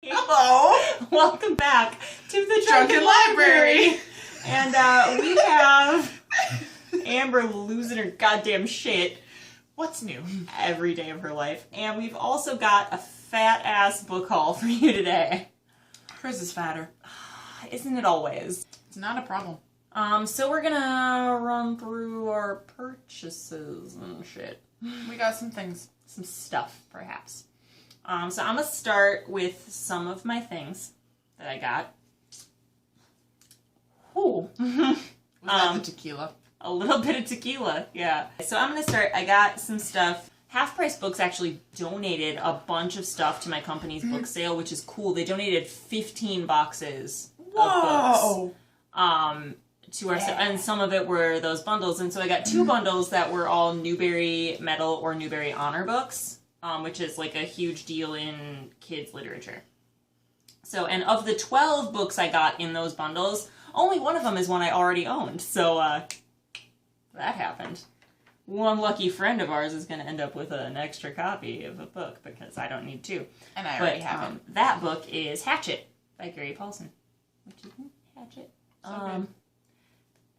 Hello. Welcome back to the Drunken Library. And we have Amber losing her goddamn shit What's new? every day of her life. And we've also got a fat-ass book haul for you today. Hers is fatter. Isn't it always? It's not a problem. So we're gonna run through our purchases and shit. We got some things. Some stuff, perhaps. So I'm gonna start with some of my things that I got. Ooh. Was that the tequila? A little bit of tequila, yeah. So I'm gonna start. I got some stuff. Half Price Books actually donated a bunch of stuff to my company's book sale, which is cool. They donated 15 boxes of books. To our and some of it were those bundles, and so I got two bundles that were all Newbery Medal or Newbery Honor books, which is like a huge deal in kids literature. So, and of the 12 books I got in those bundles, only one of them is one I already owned. So that happened. One lucky friend of ours is going to end up with an extra copy of a book because I don't need two. And I already have it. That book is Hatchet by Gary Paulson. Which is Hatchet. So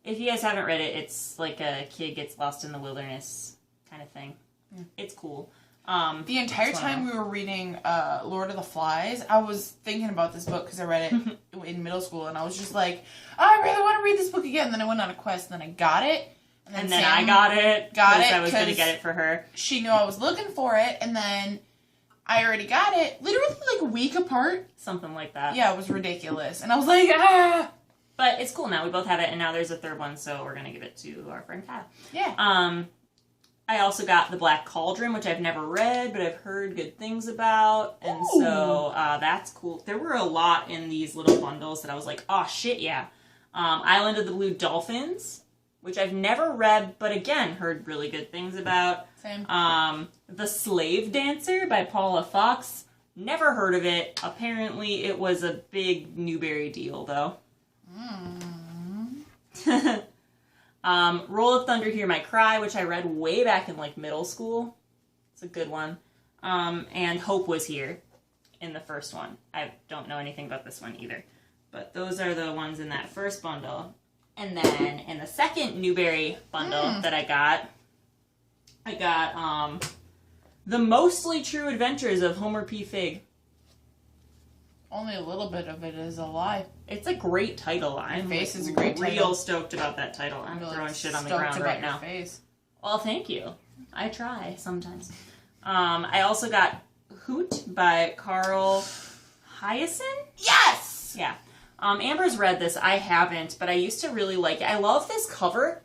if you guys haven't read it, it's like a kid gets lost in the wilderness kind of thing. Yeah. It's cool. The entire time we were reading Lord of the Flies, I was thinking about this book because I read it in middle school, and I was just like, oh, I really want to read this book again. And then I went on a quest, and then I got it. And then I got it. I was going to get it for her. She knew I was looking for it, and then I already got it, literally like a week apart. Something like that. Yeah, it was ridiculous. And I was like, ah! But it's cool now. We both have it, and now there's a third one, so we're going to give it to our friend Kyle. Yeah. I also got The Black Cauldron, which I've never read, but I've heard good things about, and so that's cool. There were a lot in these little bundles that I was like, oh, shit, yeah. Island of the Blue Dolphins, which I've never read, but again, heard really good things about. Same. The Slave Dancer by Paula Fox. Never heard of it. Apparently, it was a big Newbery deal, though. Roll of Thunder, Hear My Cry, which I read way back in like middle school. It's a good one. And Hope Was Here in the first one. I don't know anything about this one either. But those are the ones in that first bundle. And then in the second Newbery bundle that I got The Mostly True Adventures of Homer P. Fig. Only a little bit of it is a lie. It's a great title. I'm face is a great real title. stoked about that title. I'm really throwing shit on the stoked ground about right your now. Face. Well, thank you. I try sometimes. I also got Hoot by Carl Hyacin? Yes! Yeah. Amber's read this. I haven't, but I used to really like it. I love this cover.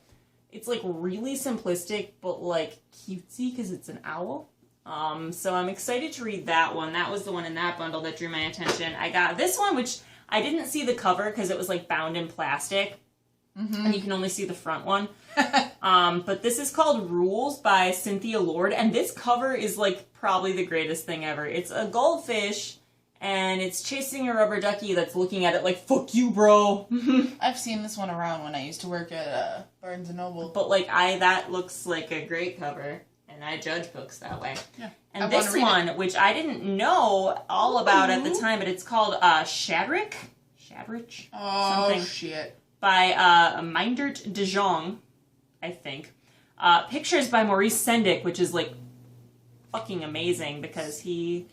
It's like really simplistic, but like cutesy because it's an owl. So I'm excited to read that one. That was the one in that bundle that drew my attention. I got this one, which I didn't see the cover because it was like bound in plastic. And you can only see the front one. But this is called Rules by Cynthia Lord. And this cover is like probably the greatest thing ever. It's a goldfish and it's chasing a rubber ducky that's looking at it like, fuck you, bro. I've seen this one around when I used to work at Barnes & Noble. But like that looks like a great cover. And I judge books that way. Yeah. And this one, which I didn't know all about at the time, but it's called Shadrich? Oh, something. shit. By Meindert de Jong, I think. Pictures by Maurice Sendak, which is like fucking amazing because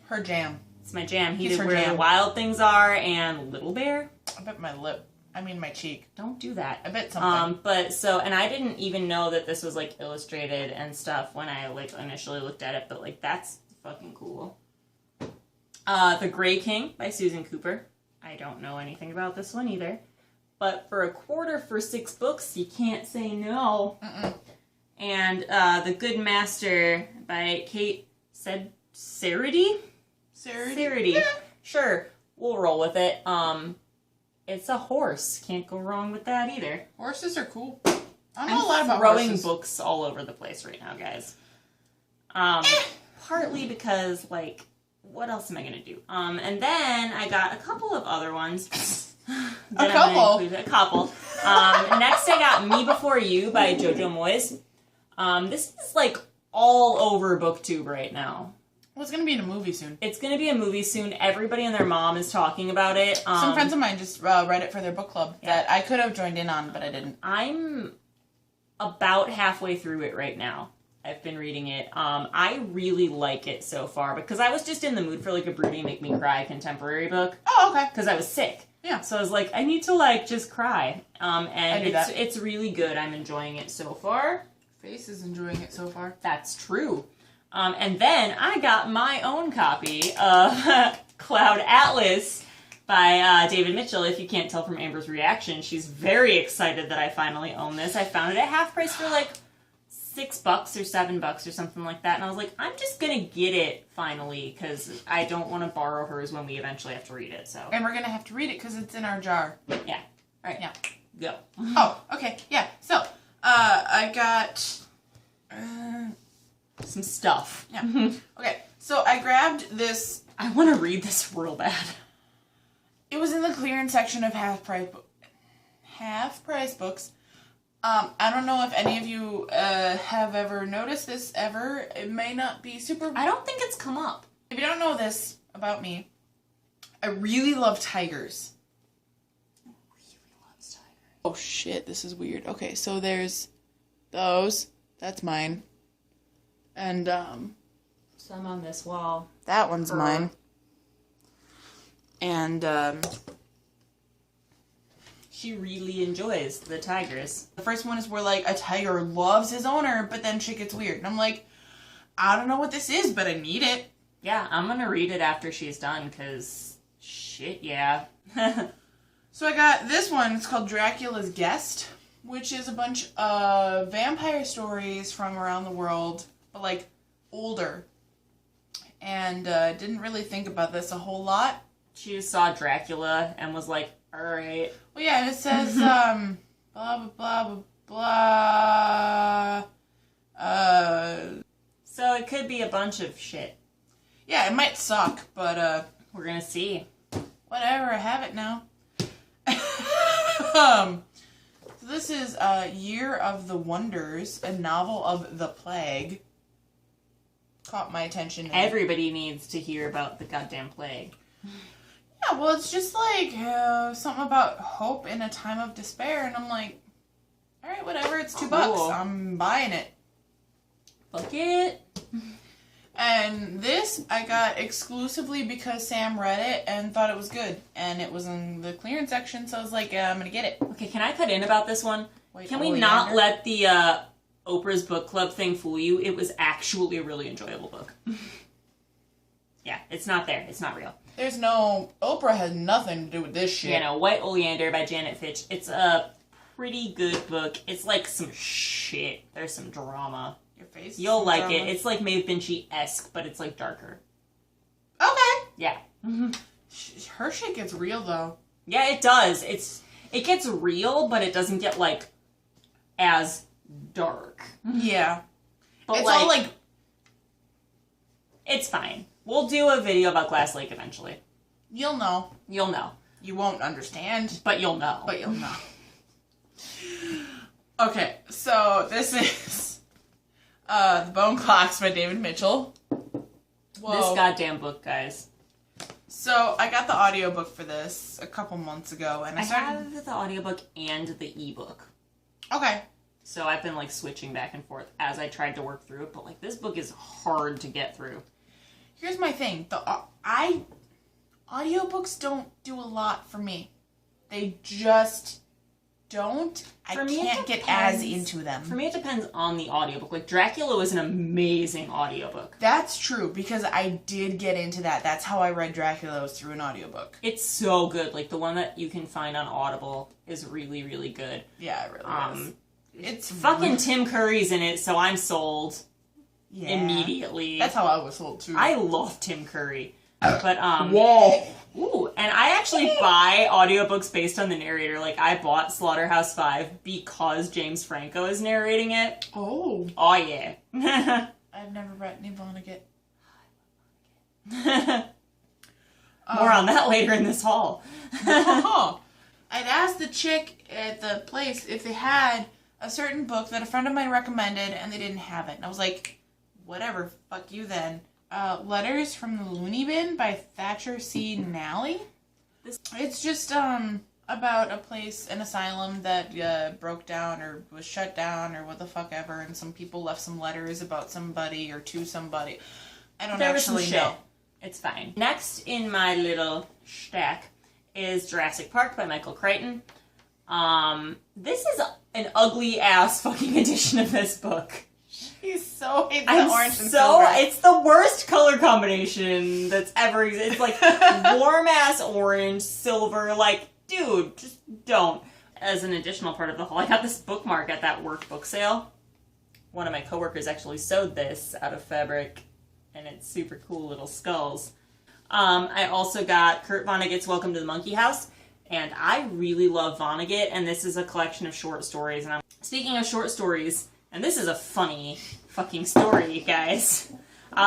Her jam. it's my jam. He He's did her Where jam. the Wild Things Are and Little Bear. I bet my cheek. Don't do that. I bet something. And I didn't even know that this was like illustrated and stuff when I like initially looked at it, but like that's fucking cool. The Gray King by Susan Cooper. I don't know anything about this one either. But for a quarter for 6 books, you can't say no. And The Good Master by Kate Sarity? Sarity. Yeah. Sure, we'll roll with it. It's a horse. Can't go wrong with that either. Horses are cool. I know a lot about throwing horses. books all over the place right now, guys. Partly because, like, what else am I going to do? And then I got a couple of other ones. A couple? Next I got Me Before You by Jojo Moyes. This is, like, all over BookTube right now. Well, it's going to be in a movie soon. It's going to be a movie soon. Everybody and their mom is talking about it. Some friends of mine just read it for their book club that I could have joined in on, but I didn't. I'm about halfway through it right now. I've been reading it. I really like it so far because I was just in the mood for like a broody, make me cry contemporary book. Oh, okay. Because I was sick. Yeah. So I was like, I need to like just cry. And that. it's really good. I'm enjoying it so far. Face is enjoying it so far. That's true. And then I got my own copy of Cloud Atlas by David Mitchell. If you can't tell from Amber's reaction, she's very excited that I finally own this. I found it at half price for like $6 or $7 or something like that. And I was like, I'm just going to get it finally because I don't want to borrow hers when we eventually have to read it. So. And we're going to have to read it because it's in our jar. Yeah. All right. Yeah. Go. Oh, okay. Yeah. So, I got... some stuff. Yeah. Okay. So I grabbed this. I want to read this real bad. It was in the clearance section of half price books. I don't know if any of you have ever noticed this ever. It may not be super... I don't think it's come up. If you don't know this about me, I really love tigers. Oh shit, this is weird. Okay, so there's those. That's mine. And, Some on this wall. that one's mine. And, She really enjoys the tigers. the first one is where, like, a tiger loves his owner, but then shit gets weird. And I'm like, I don't know what this is, but I need it. Yeah, I'm gonna read it after she's done, because shit, yeah. So I got this one. It's called Dracula's Guest, which is a bunch of vampire stories from around the world, but, like, older. And didn't really think about this a whole lot. She just saw Dracula and was like, alright. Well, yeah, and it says, blah, blah, blah, blah, blah. So it could be a bunch of shit. Yeah, it might suck, but, We're gonna see. whatever, I have it now. So this is Year of the Wonders, a novel of the plague. Caught my attention. Everybody needs to hear about the goddamn plague. Yeah, well, it's just like something about hope in a time of despair, and I'm like, all right, whatever, it's $2. Cool. I'm buying it. Book it. And this I got exclusively because Sam read it and thought it was good, and it was in the clearance section, so I was like, I'm gonna get it. Okay, can I cut in about this one? Wait, Can we not let the Oprah's book club thing fool you? It was actually a really enjoyable book. Yeah, it's not there. It's not real. There's no... Oprah has nothing to do with this shit. You know, White Oleander by Janet Fitch. It's a pretty good book. It's like some shit. There's some drama. Your face. You'll like drama. it. It's like Maeve Binchy-esque, but it's like darker. Okay. Yeah. Her shit gets real, though. Yeah, it does. It gets real, but it doesn't get like as dark. Yeah. But It's like, all like... it's fine. We'll do a video about Glass Lake eventually. You'll know. You'll know. You won't understand. But you'll know. But you'll know. Okay, so this is The Bone Clocks by David Mitchell. Whoa. This goddamn book, guys. So I got the audiobook for this a couple months ago, and I started... have the audiobook and the ebook. Okay. So I've been like switching back and forth as I tried to work through it, but like this book is hard to get through. Here's my thing. Audiobooks don't do a lot for me. They just don't. For I me, it can't get depends. as into them. For me, it depends on the audiobook. Like Dracula was an amazing audiobook. That's true, because I did get into that. That's how I read Dracula, was through an audiobook. It's so good. Like the one that you can find on Audible is really, really good. Yeah, it really is. It's fucking Tim Curry's in it, so I'm sold immediately. That's how I was sold too. I love Tim Curry. But Whoa. Ooh, and I actually buy audiobooks based on the narrator. Like I bought Slaughterhouse-5 because James Franco is narrating it. Oh. Oh yeah. I've never read any Vonnegut. More on that later in this haul. I'd asked the chick at the place if they had a certain book that a friend of mine recommended, and they didn't have it. And I was like, whatever, fuck you then. Letters from the Looney Bin by Thatcher C. Nally. It's just about a place, an asylum that broke down or was shut down or what the fuck ever, and some people left some letters about somebody or to somebody. I don't actually know. It's fine. Next in my little stack is Jurassic Park by Michael Crichton. This is an ugly ass fucking edition of this book. He's so hates the orange and silver. It's the worst color combination that's ever existed. It's like warm ass orange, silver. Like, dude, just don't. As an additional part of the haul, I got this bookmark at that work book sale. One of my coworkers actually sewed this out of fabric, and it's super cool little skulls. I also got Kurt Vonnegut's Welcome to the Monkey House, and I really love Vonnegut, and this is a collection of short stories. And speaking of short stories, and this is a funny fucking story, guys.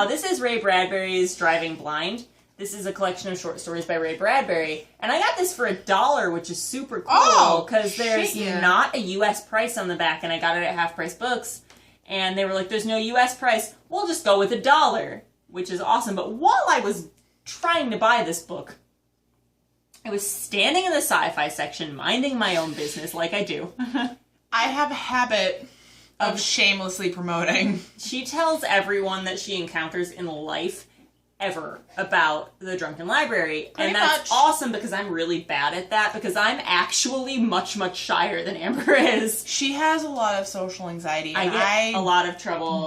This is Ray Bradbury's Driving Blind. This is a collection of short stories by Ray Bradbury. And I got this for $1, which is super cool, because there's not a U.S. price on the back, and I got it at Half Price Books. And they were like, there's no U.S. price. We'll just go with $1, which is awesome. But while I was trying to buy this book, I was standing in the sci-fi section, minding my own business like I do. I have a habit of shamelessly promoting. She tells everyone that she encounters in life ever about the Drunken Library. And that's awesome because I'm really bad at that because I'm actually much, much shyer than Amber is. She has a lot of social anxiety. I get a lot of trouble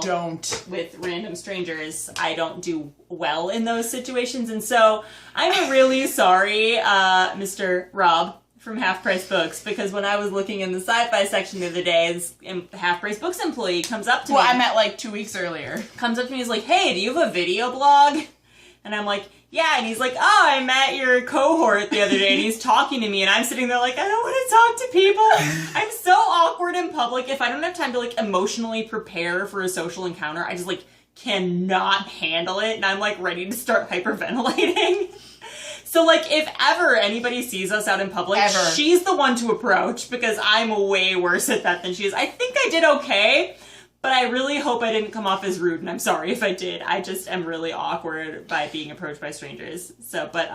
with random strangers. I don't do well in those situations. And so I'm really sorry, Mr. Rob from Half Price Books, because when I was looking in the sci-fi section the other day, this Half Price Books employee comes up to me. Well, I met like 2 weeks earlier. Comes up to me and is like, hey, do you have a video blog? And I'm like, yeah. And he's like, oh, I met your cohort the other day. And he's talking to me. And I'm sitting there like, I don't want to talk to people. I'm so awkward in public. If I don't have time to like emotionally prepare for a social encounter, I just like cannot handle it. And I'm like ready to start hyperventilating. So, like, if ever anybody sees us out in public, she's the one to approach because I'm way worse at that than she is. I think I did okay, but I really hope I didn't come off as rude, and I'm sorry if I did. I just am really awkward by being approached by strangers. So, but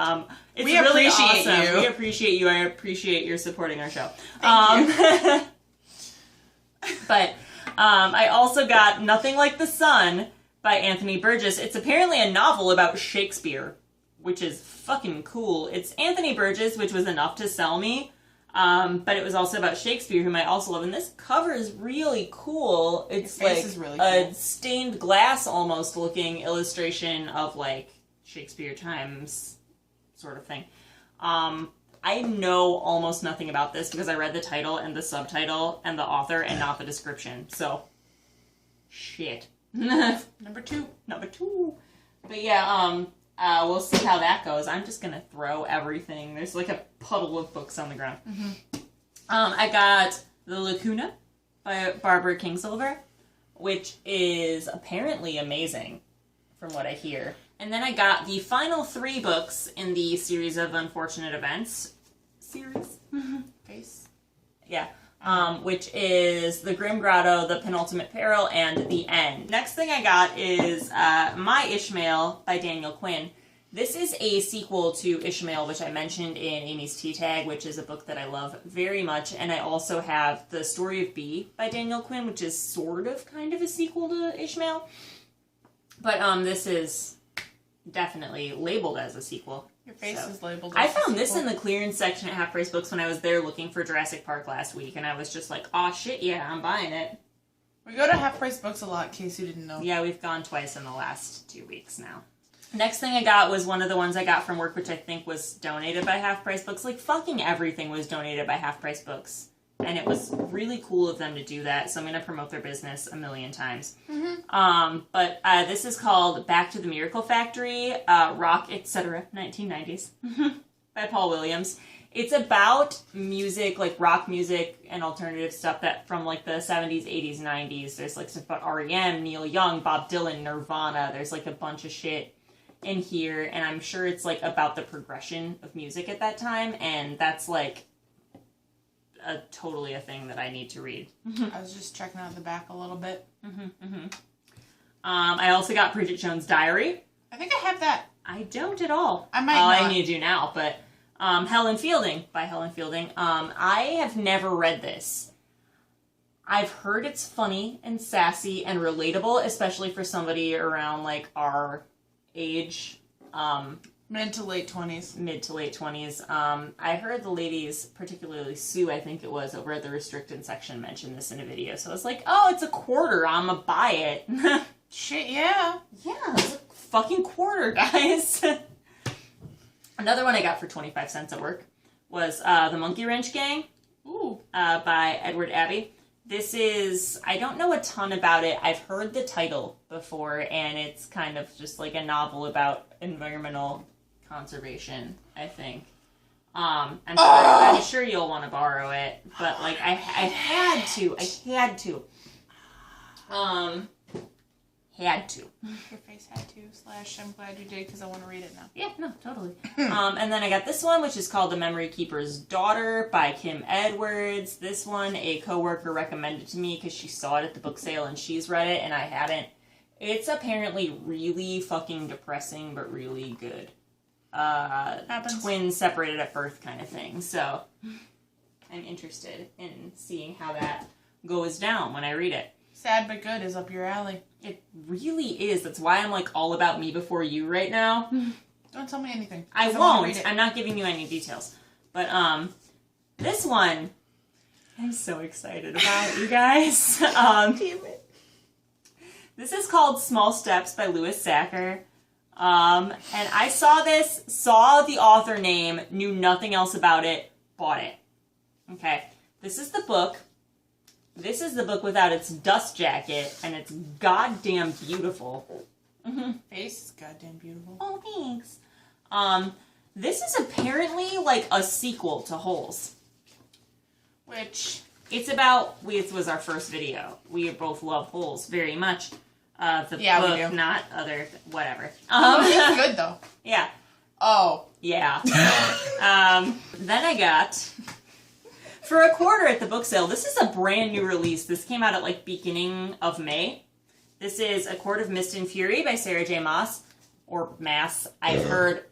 it's really awesome. We appreciate you. I appreciate your supporting our show. Thank you. But I also got Nothing Like the Sun by Anthony Burgess. It's apparently a novel about Shakespeare, which is fucking cool. It's Anthony Burgess, which was enough to sell me. But it was also about Shakespeare, whom I also love. And this cover is really cool. It's like really cool. A stained glass almost looking illustration of like Shakespeare times sort of thing. I know almost nothing about this because I read the title and the subtitle and the author and not the description. So, shit. Number two. But yeah, we'll see how that goes. I'm just gonna throw everything. There's like a puddle of books on the ground. Mm-hmm. I got The Lacuna by Barbara Kingsolver, which is apparently amazing from what I hear. And then I got the final 3 books in the series of Unfortunate Events series. Face. Yeah. Which is The Grim Grotto, The Penultimate Peril, and The End. Next thing I got is My Ishmael by Daniel Quinn. This is a sequel to Ishmael, which I mentioned in Amy's Tea Tag, which is a book that I love very much. And I also have The Story of Bee by Daniel Quinn, which is sort of kind of a sequel to Ishmael. But this is definitely labeled as a sequel. Your face is labeled. I found this in the clearance section at Half Price Books when I was there looking for Jurassic Park last week, and I was just like, "Oh shit, yeah, I'm buying it." We go to Half Price Books a lot, in case you didn't know. Yeah, we've gone twice in the last 2 weeks now. Next thing I got was one of the ones I got from work, which I think was donated by Half Price Books. Like fucking everything was donated by Half Price Books. And it was really cool of them to do that, so I'm going to promote their business a million times. Mm-hmm. But this is called Back to the Miracle Factory, Rock, etc., 1990s, by Paul Williams. It's about music, like rock music and alternative stuff that from like the 70s, 80s, 90s. There's like stuff about R.E.M., Neil Young, Bob Dylan, Nirvana. There's like a bunch of shit in here, and I'm sure it's like about the progression of music at that time, and that's like totally a thing that I need to read. I was just checking out the back a little bit. I also got Bridget Jones' Diary I think I have that. I don't at all. I might not. I need to now, but Helen Fielding, by Helen Fielding. I have never read this. I've heard it's funny and sassy and relatable, especially for somebody around like our age. Mid to late 20s. Mid to late 20s. I heard the ladies, particularly Sue, I think it was, over at the restricted section, mention this in a video. So I was like, oh, it's $0.25. I'm gonna buy it. Shit, yeah. Yeah, it's a fucking $0.25, guys. Another one I got for 25 cents at work was The Monkey Wrench Gang. Ooh. By Edward Abbey. This is, I don't know a ton about it. I've heard the title before, and it's kind of just like a novel about environmental conservation, I think. I'm sure you'll want to borrow it, but like I had to. Your face had to, / I'm glad you did because I want to read it now. Yeah, no, totally. And then I got this one, which is called The Memory Keeper's Daughter by Kim Edwards. This one, a coworker recommended to me because she saw it at the book sale and she's read it and I hadn't. It's apparently really fucking depressing, but really good. Twins separated at birth kind of thing. So I'm interested in seeing how that goes down when I read it. Sad but good is up your alley. It really is. That's why I'm like all about Me Before You right now. Don't tell me anything. I won't. I'm not giving you any details. But this one I'm so excited about, you guys. Damn it. This is called Small Steps by Louis Sacker. And I saw the author name, knew nothing else about it, bought it. Okay. This is the book. This is the book without its dust jacket, and it's goddamn beautiful. Mm-hmm. Face is goddamn beautiful. Oh, thanks. This is apparently like a sequel to Holes. Which... It's about, it was our first video. We both love Holes very much. The book, we do. not other, whatever. It's good though. Yeah. Oh. Yeah. Then I got, for $0.25 at the book sale, this is a brand new release. This came out at like beginning of May. This is A Court of Mist and Fury by Sarah J. Maas. Or Mass. I've heard,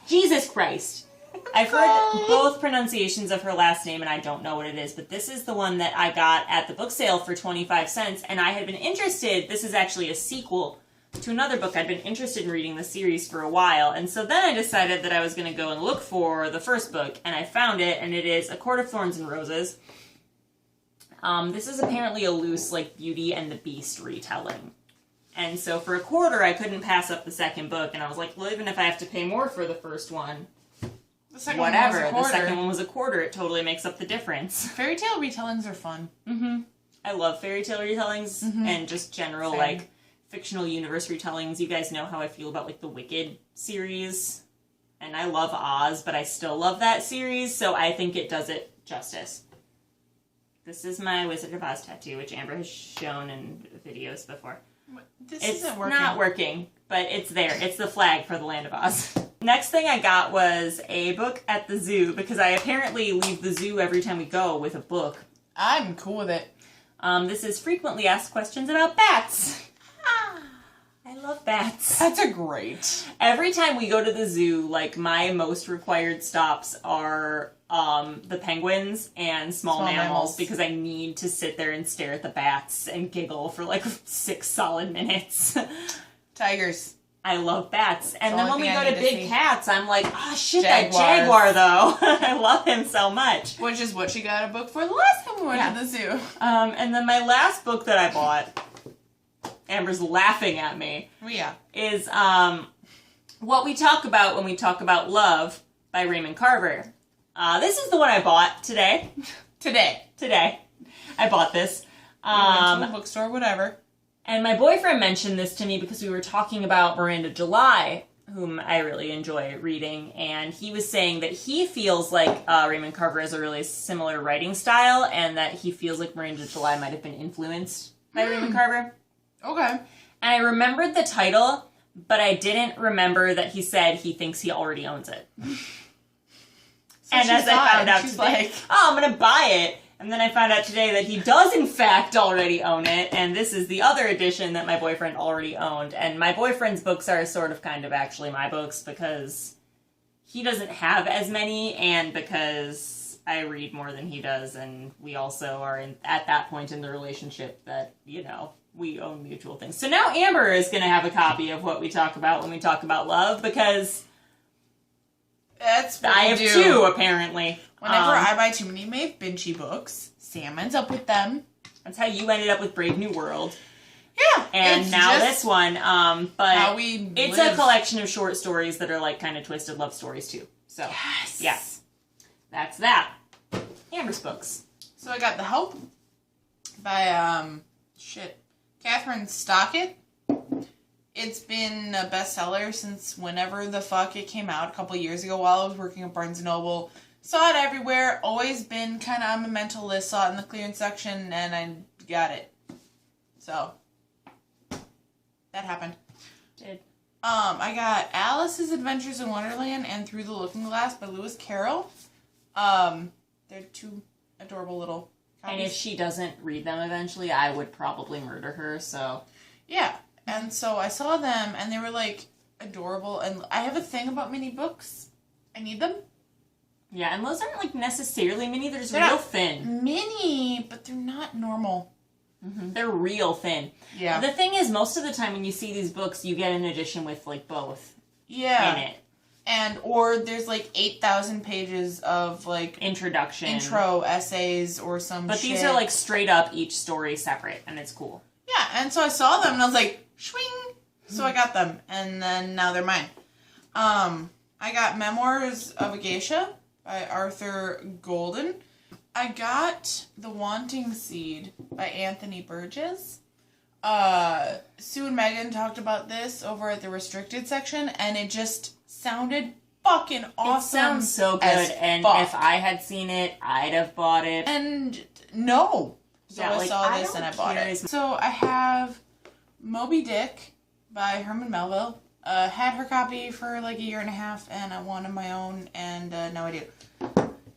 Jesus Christ. I've heard both pronunciations of her last name, and I don't know what it is, but this is the one that I got at the book sale for 25 cents, and I had been interested, this is actually a sequel to another book. I'd been interested in reading the series for a while, and so then I decided that I was going to go and look for the first book, and I found it, and it is A Court of Thorns and Roses. This is apparently a loose, like, Beauty and the Beast retelling. And so for $0.25, I couldn't pass up the second book, and I was like, well, even if I have to pay more for the first one, whatever. The second one was $0.25. It totally makes up the difference. Fairy tale retellings are fun. Mm-hmm. I love fairy tale retellings and just general, like, fictional universe retellings. You guys know how I feel about, like, the Wicked series. And I love Oz, but I still love that series, so I think it does it justice. This is my Wizard of Oz tattoo, which Amber has shown in videos before. This isn't working. It's not working, but it's there. It's the flag for the Land of Oz. Next thing I got was a book at the zoo, because I apparently leave the zoo every time we go with a book. I'm cool with it. This is Frequently Asked Questions About Bats. I love bats. Bats are great. Every time we go to the zoo, like, my most required stops are the penguins and small mammals, because I need to sit there and stare at the bats and giggle for like 6 solid minutes. Tigers. I love bats. And then when we go to big cats, I'm like, oh shit, Jaguars. That jaguar though. I love him so much. Which is what she got a book for the last time we went to the zoo. And then my last book that I bought, Amber's laughing at me, is What We Talk About When We Talk About Love by Raymond Carver. This is the one I bought today. Today. I bought this. We went to a bookstore, whatever. And my boyfriend mentioned this to me because we were talking about Miranda July, whom I really enjoy reading, and he was saying that he feels like Raymond Carver has a really similar writing style, and that he feels like Miranda July might have been influenced by Raymond Carver. Okay. And I remembered the title, but I didn't remember that he said he thinks he already owns it. So and as I found out she's today, like, oh, I'm going to buy it. And then I found out today that he does in fact already own it, and this is the other edition that my boyfriend already owned. And my boyfriend's books are sort of kind of actually my books because he doesn't have as many, and because I read more than he does, and we also are at that point in the relationship that, we own mutual things. So now Amber is going to have a copy of what we talk about when we talk about love, because that's what I have do. 2, apparently. Whenever I buy too many Maeve Binchy books, Sam ends up with them. That's how you ended up with Brave New World. Yeah. And now this one, but how we it's live. a collection of short stories that are like kind of twisted love stories too. So, Yes. yeah. That's that. Amber's books. So I got The Help by, Catherine Stockett. It's been a bestseller since whenever the fuck it came out, a couple years ago while I was working at Barnes & Noble. Saw it everywhere, always been kind of on my mental list, saw it in the clearance section, and I got it. So, that happened. Did. I got Alice's Adventures in Wonderland and Through the Looking Glass by Lewis Carroll. They're 2 adorable little copies. And if she doesn't read them eventually, I would probably murder her, so. Yeah, and so I saw them, and they were, like, adorable, and I have a thing about mini books. I need them. Yeah, and those aren't, like, necessarily mini, they're just They're real not thin. Mini, but they're not normal. Mm-hmm. They're real thin. Yeah. The thing is, most of the time when you see these books, you get an edition with, like, both in it. Or there's, like, 8,000 pages of, like... Introduction. Intro essays or some But shit. these are, like, straight up each story separate, and it's cool. Yeah, and so I saw them, and I was like, swing! So I got them, and then now they're mine. I got Memoirs of a Geisha by Arthur Golden. I got The Wanting Seed by Anthony Burgess. Sue and Megan talked about this over at the restricted section, and it just sounded fucking awesome. It sounds so good, and fuck. if I had seen it, I'd have bought it. And no. So Yeah, I saw this don't and I bought care it. as- So I have Moby Dick by Herman Melville. Had her copy for like a year and a half, and I wanted my own, and now I do.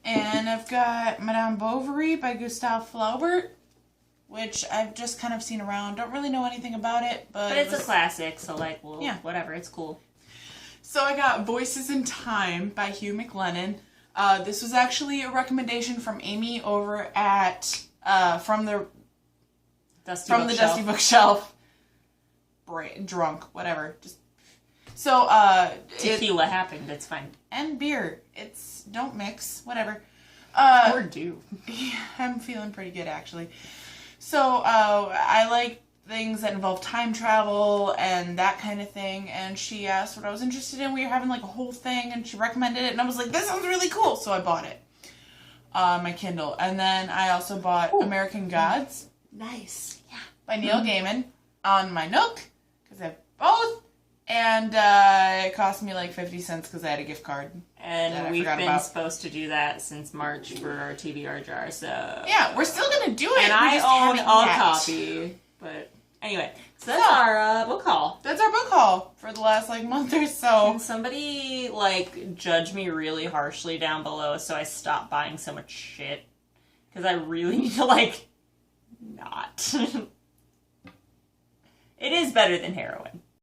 And I've got Madame Bovary by Gustave Flaubert, which I've just kind of seen around. Don't really know anything about it, but it's a classic, so like, well, Yeah. whatever, it's cool. So I got Voices in Time by Hugh McLennan. This was actually a recommendation from Amy over at from the Dusty Bookshelf. Drunk, whatever. Just so Tequila happened. It's fine. and beer. It's don't mix. Whatever. Or do. Yeah, I'm feeling pretty good actually. So I like things that involve time travel and that kind of thing. And she asked what I was interested in. We were having like a whole thing, and she recommended it, and I was like, "This sounds really cool." So I bought it. My Kindle, and then I also bought American Gods. Nice. Yeah. By Neil Gaiman on my Nook, because I have both, and it cost me like 50 cents because I had a gift card. And we've been supposed to do that since March for our TBR jar, so... Yeah, we're still going to do it. And we I just own haven't a yet. copy, but anyway. So that's our book haul. That's our book haul for the last like month or so. Can somebody, like, judge me really harshly down below so I stop buying so much shit? Because I really need to, like, not. It is better than heroin.